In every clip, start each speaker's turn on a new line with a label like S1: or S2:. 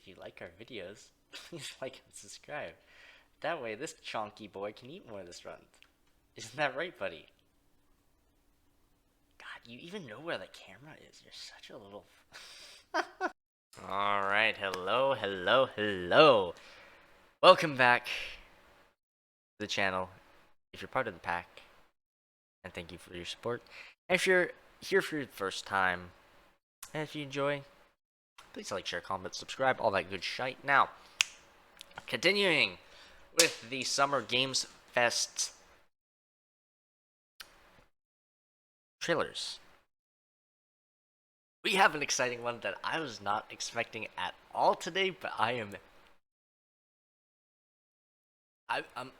S1: if you like our videos, please like and subscribe. That way this chonky boy can eat more this run. Isn't that right, buddy? God, you even know where the camera is. You're such a little... Alright, hello, hello, hello. Welcome back to the channel, if you're part of the pack. And thank you for your support. And if you're here for the first time, and if you enjoy, please like, share, comment, subscribe, all that good shite. Now, continuing with the Summer Games Fest trailers. We have an exciting one that I was not expecting at all today, but I'm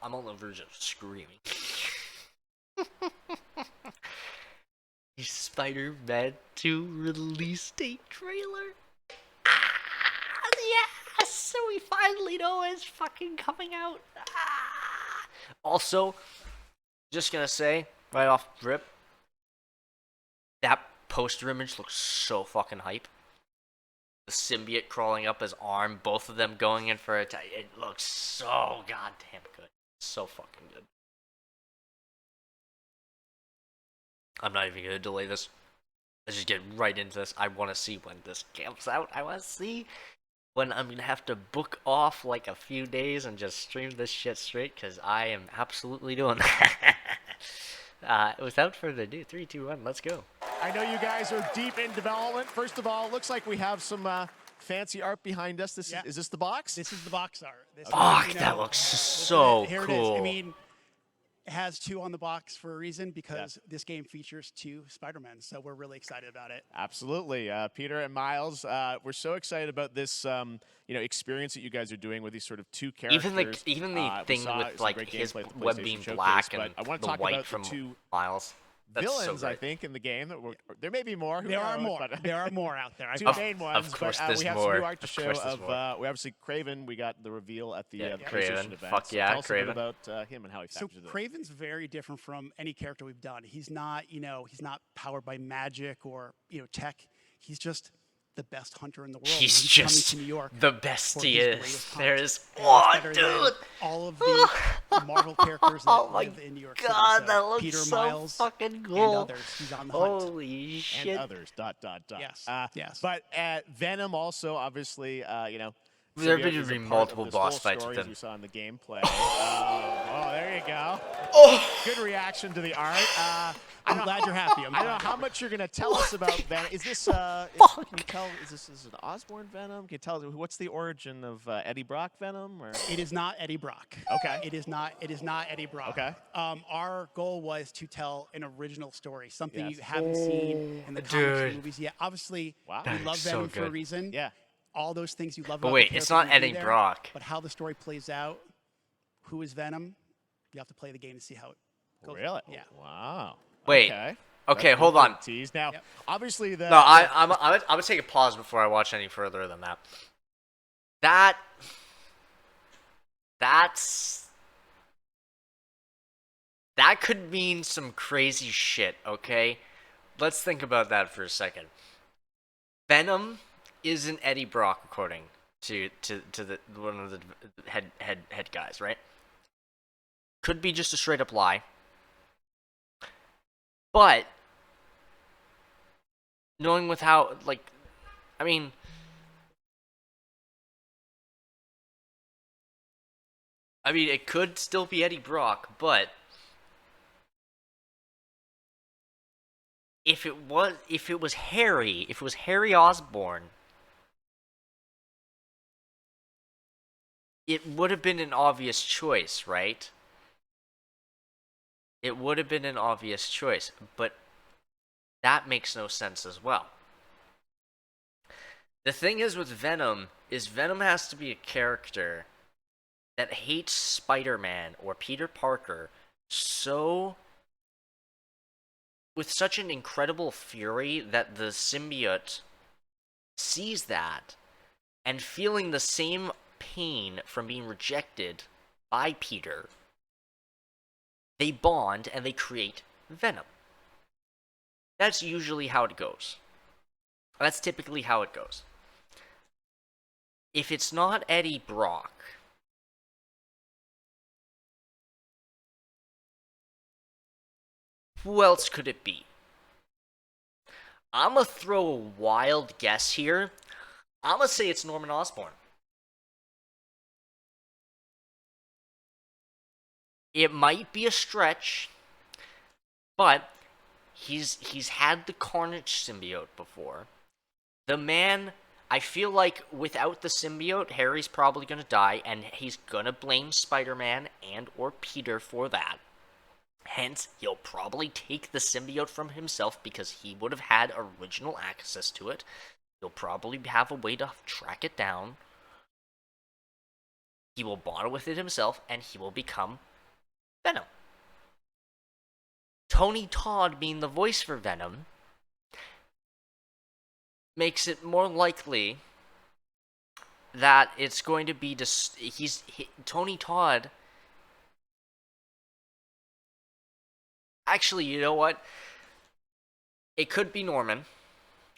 S1: on the verge of screaming. Spider-Man 2 release date trailer. Yes! We finally know it's fucking coming out. Also, just gonna say, right off rip, that poster image looks so fucking hype. The symbiote crawling up his arm, both of them going in for a attack. It looks so goddamn good. So fucking good. I'm not even gonna delay this. Let's just get right into this. I want to see when this comes out. I want to see when I'm gonna have to book off like a few days and just stream this shit straight, because I am absolutely doing that. Without further ado, 3, 2, 1, let's go.
S2: I know you guys are deep in development. First of all, it looks like we have some fancy art behind us. Is this the box?
S3: This is the box art.
S1: Fuck, that looks so
S3: here
S1: cool.
S3: It is. I mean, it has 2 on the box for a reason, because this game features 2 Spider-Men, so we're really excited about it.
S2: Absolutely. Peter and Miles, we're so excited about this experience that you guys are doing with these sort of 2 characters.
S1: Even the thing with like his web being black and
S2: I want to
S1: the
S2: talk
S1: white
S2: about
S1: from
S2: the 2
S1: Miles. That's
S2: villains,
S1: so
S2: I think, in the game. There may be more.
S3: There are more. There are more out there.
S2: 2 main ones.
S1: Of course,
S2: but,
S1: there's
S2: we have
S1: more.
S2: some new art to show of.
S1: More.
S2: We obviously Craven. We got the reveal at the PlayStation
S1: Craven.
S2: event.
S1: Fuck yeah,
S2: tell us
S1: Craven.
S2: a bit about him and how he factors in.
S3: So Craven's very different from any character we've done. He's not, he's not powered by magic or tech. He's just the best hunter in the world.
S1: He's just
S3: coming to New York
S1: the best he is. There's
S3: one,
S1: dude.
S3: All of the Marvel characters that live in New York City.
S1: God,
S3: So
S1: that looks
S3: Peter,
S1: so
S3: Miles,
S1: fucking cool.
S3: and others. He's on the hunt.
S1: Holy shit.
S2: And others. ...
S3: Yes. Yes.
S2: But Venom also, obviously,
S1: There
S2: symbiote
S1: have
S2: is a
S1: been
S2: part
S1: multiple
S2: of this
S1: boss
S2: whole
S1: fights
S2: story,
S1: with
S2: as
S1: him.
S2: we saw in the gameplay. There you go.
S1: Oh.
S2: Good reaction to the art.
S3: I'm glad you're happy.
S2: I don't know how much you're gonna tell us about Venom. Is this? Can you tell? Is this an Osborne Venom? Can you tell us what's the origin of Eddie Brock Venom? Or?
S3: It is not Eddie Brock.
S2: Okay.
S3: It is not Eddie Brock.
S2: Okay.
S3: Our goal was to tell an original story, something
S2: Yes.
S3: you haven't seen in the comics and movies yet. Obviously,
S2: Wow.
S3: we love
S1: So
S3: Venom for a
S1: good.
S3: reason.
S2: Yeah.
S3: All those things you love
S1: But
S3: about
S1: wait,
S3: the
S1: it's
S3: character
S1: not
S3: will be
S1: Eddie
S3: there,
S1: Brock.
S3: But how the story plays out, who is Venom, you have to play the game to see how it goes.
S2: Really?
S3: Yeah.
S2: Wow.
S1: Wait.
S2: Okay.
S1: Okay,
S2: That's
S1: hold
S2: good
S1: on.
S2: Tease. Now, obviously, the
S1: No, I'm gonna take a pause before I watch any further than that. That could mean some crazy shit, okay? Let's think about that for a second. Venom isn't Eddie Brock, according to the one of the head guys, right? Could be just a straight up lie. But knowing with how, like, I mean, it could still be Eddie Brock, but if it was Harry Osborn, it would have been an obvious choice, right? It would have been an obvious choice, but that makes no sense as well. The thing is with Venom has to be a character that hates Spider-Man or Peter Parker with such an incredible fury that the symbiote sees that, and feeling the same pain from being rejected by Peter, they bond and they create Venom. That's usually how it goes. That's typically how it goes. if it's not Eddie Brock, who else could it be? I'm gonna throw a wild guess here. I'm gonna say it's Norman Osborn. It might be a stretch, but he's had the Carnage symbiote before. The man, I feel like without the symbiote, Harry's probably gonna die, and he's gonna blame Spider-Man and or Peter for that. Hence, he'll probably take the symbiote from himself because he would have had original access to it. He'll probably have a way to track it down. He will bond with it himself, and he will become Venom. Tony Todd being the voice for Venom makes it more likely that it's going to be Tony Todd. Actually, you know what? It could be Norman.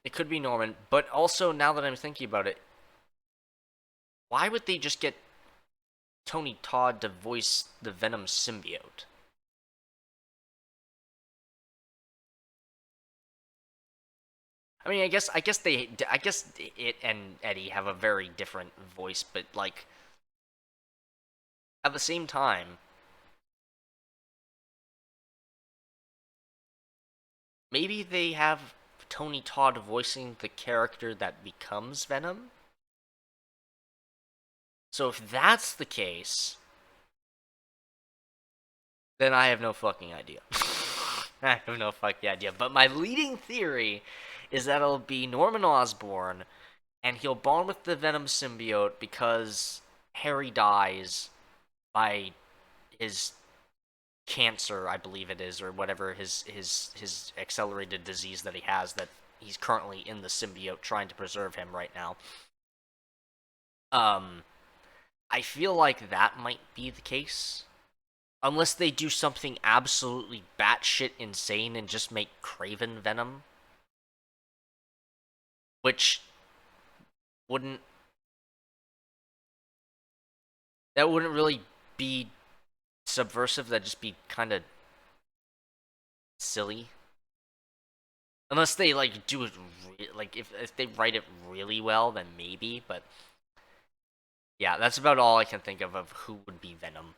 S1: It could be Norman, but also now that I'm thinking about it, why would they just get Tony Todd to voice the Venom symbiote? I mean, I guess it and Eddie have a very different voice, but like at the same time, maybe they have Tony Todd voicing the character that becomes Venom. So if that's the case, then I have no fucking idea. I have no fucking idea. But my leading theory is that it'll be Norman Osborn, and he'll bond with the Venom symbiote because Harry dies by his cancer, I believe it is, or whatever his accelerated disease that he has, that he's currently in the symbiote trying to preserve him right now. I feel like that might be the case. Unless they do something absolutely batshit insane and just make Kraven Venom. Which wouldn't really be subversive. That'd just be kind of silly. Unless they like do it like if they write it really well, then maybe, but yeah, that's about all I can think of who would be Venom.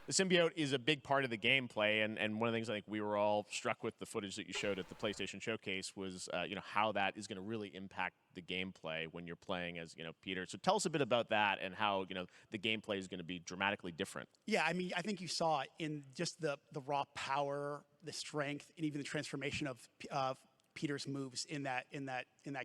S2: The symbiote is a big part of the gameplay, and one of the things I think we were all struck with the footage that you showed at the PlayStation Showcase was, how that is going to really impact the gameplay when you're playing as, Peter. So tell us a bit about that and how, the gameplay is going to be dramatically different.
S3: Yeah, I mean, I think you saw it in just the raw power, the strength, and even the transformation of Peter's moves in that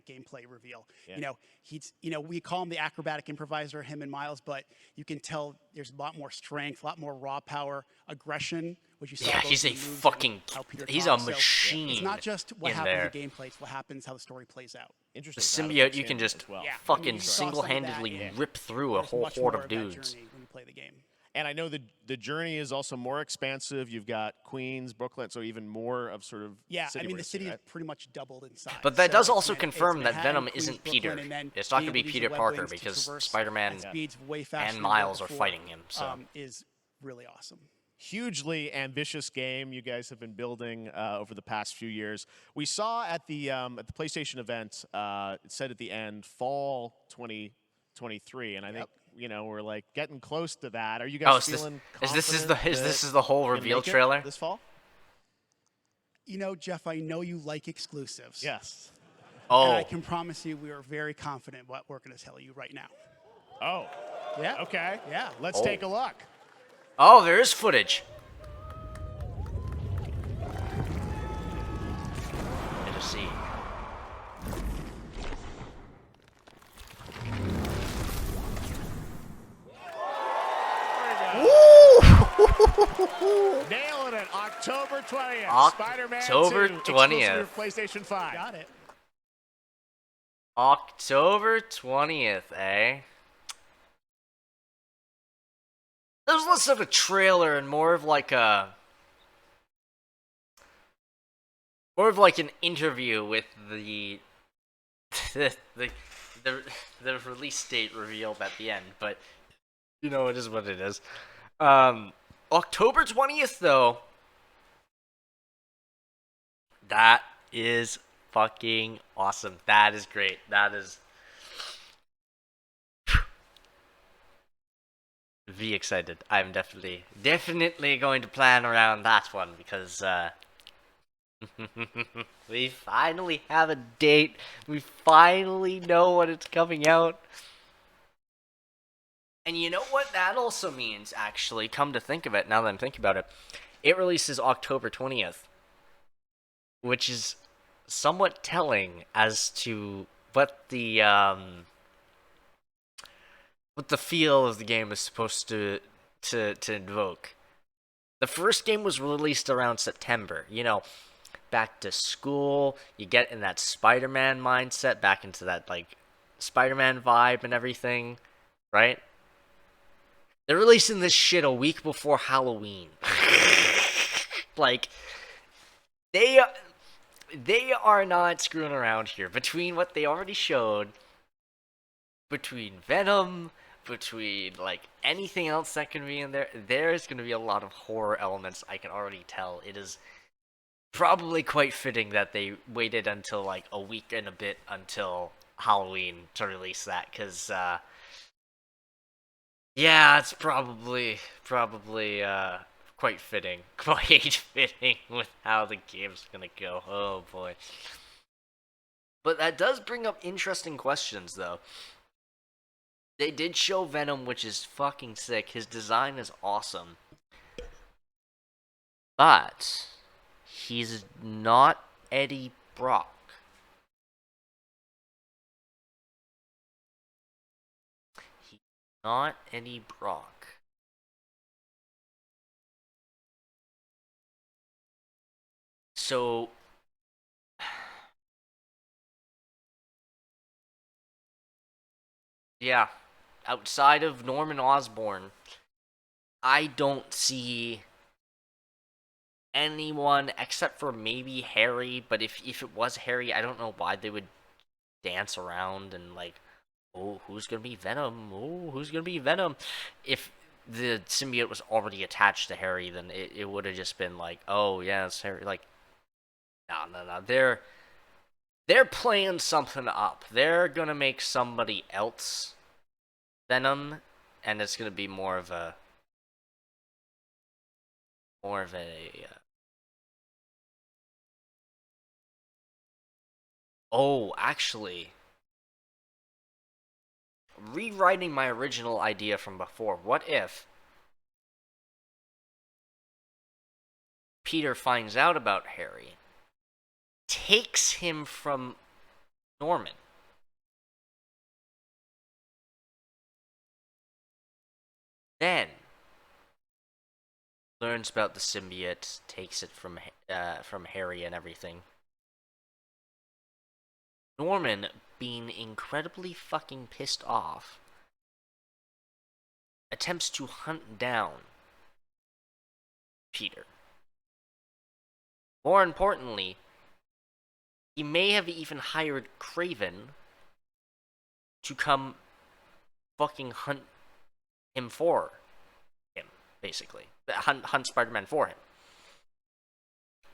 S3: gameplay reveal.
S2: Yeah.
S3: He's we call him the acrobatic improviser, him and Miles, but you can tell there's a lot more strength, a lot more raw power, aggression, which you saw.
S1: Yeah, he's a fucking he's a machine.
S3: It's not just what happens
S1: there.
S3: in the gameplay; it's what happens, how the story plays out.
S2: Interesting.
S1: The symbiote you can just fucking
S3: you saw some of that,
S1: single-handedly rip through a
S3: There's
S1: whole
S3: much
S1: horde
S3: more
S1: of
S3: that
S1: dudes.
S3: journey when you play the game.
S2: And I know the journey is also more expansive. You've got Queens, Brooklyn, so even more of sort of
S3: I mean, the
S2: race,
S3: city
S2: right?
S3: is pretty much doubled in size.
S1: But that
S3: So
S1: does
S3: it's
S1: also
S3: Man-
S1: confirm
S3: it's
S1: that
S3: Manhattan,
S1: Venom
S3: Queens,
S1: isn't
S3: Brooklyn,
S1: Peter.
S3: and then
S1: It's not going to
S3: being
S1: be
S3: able
S1: Peter
S3: use the web
S1: Parker
S3: wings to
S1: because
S3: traverse
S1: Spider-Man
S3: at speeds way faster
S1: and
S3: than
S1: Miles are
S3: before,
S1: fighting him. So
S3: is really awesome.
S2: Hugely ambitious game you guys have been building over the past few years. We saw at the PlayStation event, it said at the end, fall 2023, and I think we're like getting close to that. Are you guys feeling confident
S1: this the whole
S2: you're gonna
S1: reveal
S2: make it
S1: trailer?
S2: this fall?
S3: Jeff, I know you like exclusives.
S2: Yes.
S3: And I
S1: Oh,
S3: can promise you we are very confident what we're going to tell you right now.
S2: Oh.
S3: Yeah.
S2: Okay.
S3: Yeah.
S2: Let's take a look.
S1: oh, there is footage. Good to see.
S2: Nailing it. October 20th.
S1: October
S2: Spider-Man 2,
S1: 20th.
S2: exclusive to PlayStation 5.
S3: Got it.
S1: October 20th, eh? That was less of a trailer and more of like an interview with the the release date revealed at the end, but it is what it is. October 20th though. That is fucking awesome. That is great. That is be excited. I'm definitely going to plan around that one because we finally have a date. We finally know when it's coming out. And you know what that also means, actually, come to think of it, now that I'm thinking about it, it releases October 20th, which is somewhat telling as to what the feel of the game is supposed to invoke. The first game was released around September. Back to school, you get in that Spider-Man mindset, back into that like Spider-Man vibe and everything, right? They're releasing this shit a week before Halloween. Like they are not screwing around here. Between what they already showed, between Venom, between like anything else that can be in there, there's going to be a lot of horror elements. I can already tell. It is probably quite fitting that they waited until like a week and a bit until Halloween to release that, because yeah, it's probably quite fitting. Quite fitting with how the game's gonna go. Oh boy. But that does bring up interesting questions though. They did show Venom, which is fucking sick. His design is awesome. But he's not Eddie Brock. He's not Eddie Brock. So yeah, outside of Norman Osborn, I don't see anyone except for maybe Harry. But if it was Harry, I don't know why they would dance around and like, oh, who's gonna be Venom? Oh, who's gonna be Venom? If the symbiote was already attached to Harry, then it would have just been like, oh yeah, it's Harry. Like, no. They're playing something up. They're gonna make somebody else Venom, and it's gonna be more of a oh, actually, rewriting my original idea from before. What if Peter finds out about Harry, takes him from Norman, then learns about the symbiote, takes it from Harry and everything. Norman, being incredibly fucking pissed off, attempts to hunt down Peter. More importantly, he may have even hired Craven to come fucking hunt him for him, basically. Hunt Spider-Man for him.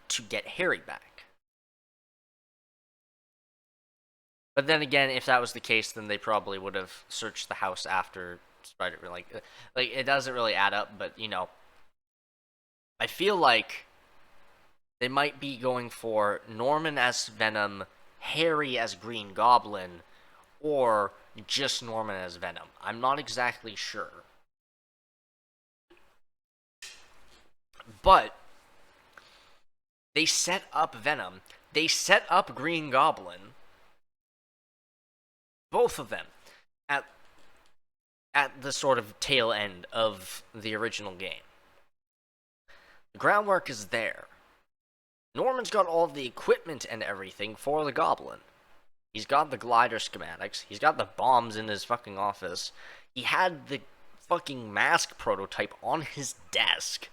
S1: To get Harry back. But then again, if that was the case, then they probably would have searched the house after Spider-Man. Like it doesn't really add up, but I feel like they might be going for Norman as Venom, Harry as Green Goblin, or just Norman as Venom. I'm not exactly sure. But they set up Venom. They set up Green Goblin. Both of them at the sort of tail end of the original game. The groundwork is there. Norman's got all the equipment and everything for the Goblin. He's got the glider schematics. He's got the bombs in his fucking office. He had the fucking mask prototype on his desk.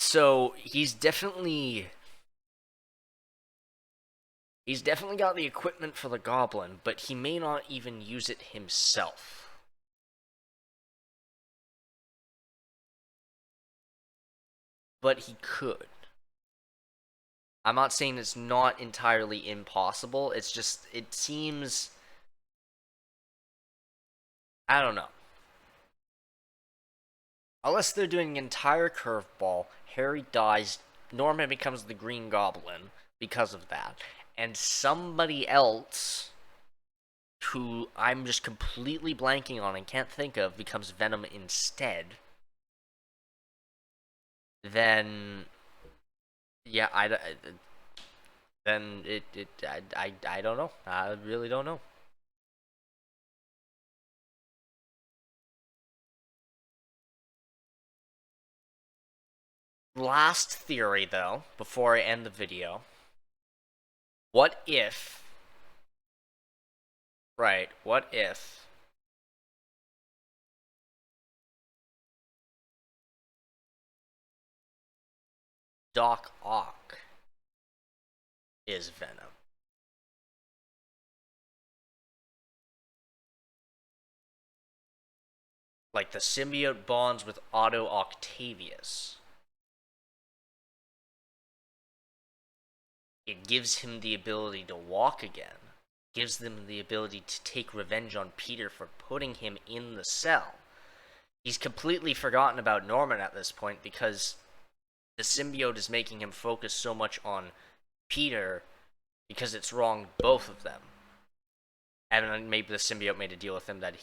S1: So he's definitely He's definitely got the equipment for the Goblin, but he may not even use it himself. But he could. I'm not saying it's not entirely impossible, it's just, it seems... I don't know. Unless they're doing an entire curveball, Harry dies, Norman becomes the Green Goblin because of that, and somebody else, who I'm just completely blanking on and can't think of, becomes Venom instead, then... yeah, I don't know. I really don't know. Last theory, though, before I end the video. What if... right, what if... Doc Ock is Venom? Like, the symbiote bonds with Otto Octavius. It gives him the ability to walk again. Gives them the ability to take revenge on Peter for putting him in the cell. He's completely forgotten about Norman at this point because the symbiote is making him focus so much on Peter because it's wronged both of them. And maybe the symbiote made a deal with him that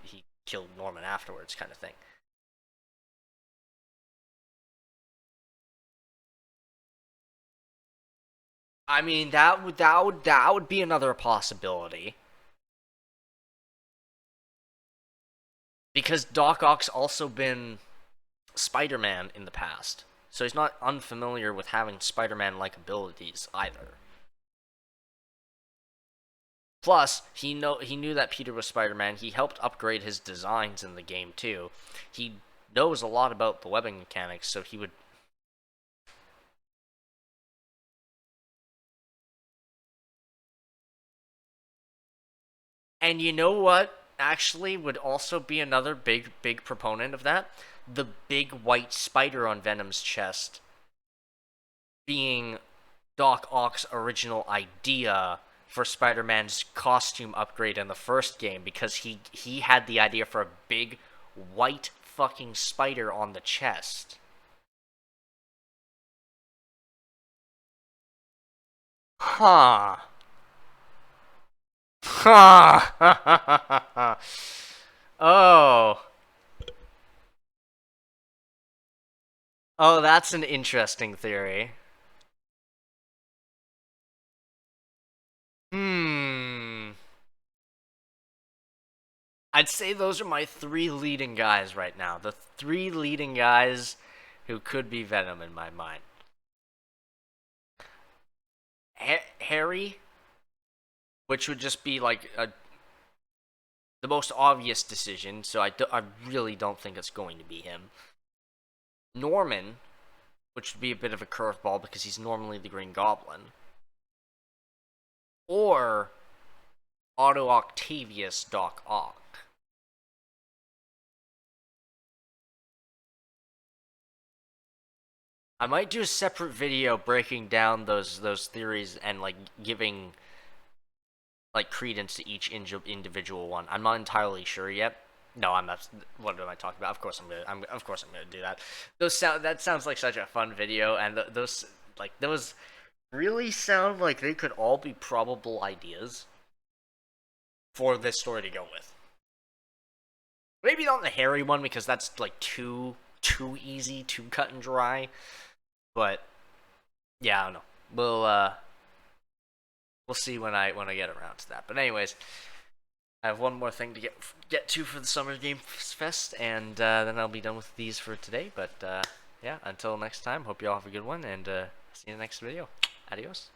S1: he killed Norman afterwards, kind of thing. I mean, that would be another possibility. Because Doc Ock's also been Spider-Man in the past. So he's not unfamiliar with having Spider-Man-like abilities either. Plus, he knew that Peter was Spider-Man. He helped upgrade his designs in the game too. He knows a lot about the webbing mechanics, so he would... And you know what actually would also be another big proponent of that? The big white spider on Venom's chest being Doc Ock's original idea for Spider-Man's costume upgrade in the first game, because he had the idea for a big white fucking spider on the chest. Huh. Huh. Oh. Oh, that's an interesting theory. I'd say those are my three leading guys right now. The three leading guys who could be Venom in my mind. Harry, which would just be like the most obvious decision, so I really don't think it's going to be him. Norman, which would be a bit of a curveball because he's normally the Green Goblin. Or Otto Octavius Doc Ock. I might do a separate video breaking down those theories and like giving like credence to each individual one. I'm not entirely sure yet. No, I'm not. What am I talking about? Of course I'm gonna do that. That sounds like such a fun video, and those really sound like they could all be probable ideas for this story to go with. Maybe not the Harry one because that's like too easy, too cut and dry. But yeah, I don't know. We'll see when I get around to that. But anyways, I have one more thing to get to for the Summer Game Fest, and then I'll be done with these for today. But yeah, until next time, hope you all have a good one, and see you in the next video. Adios.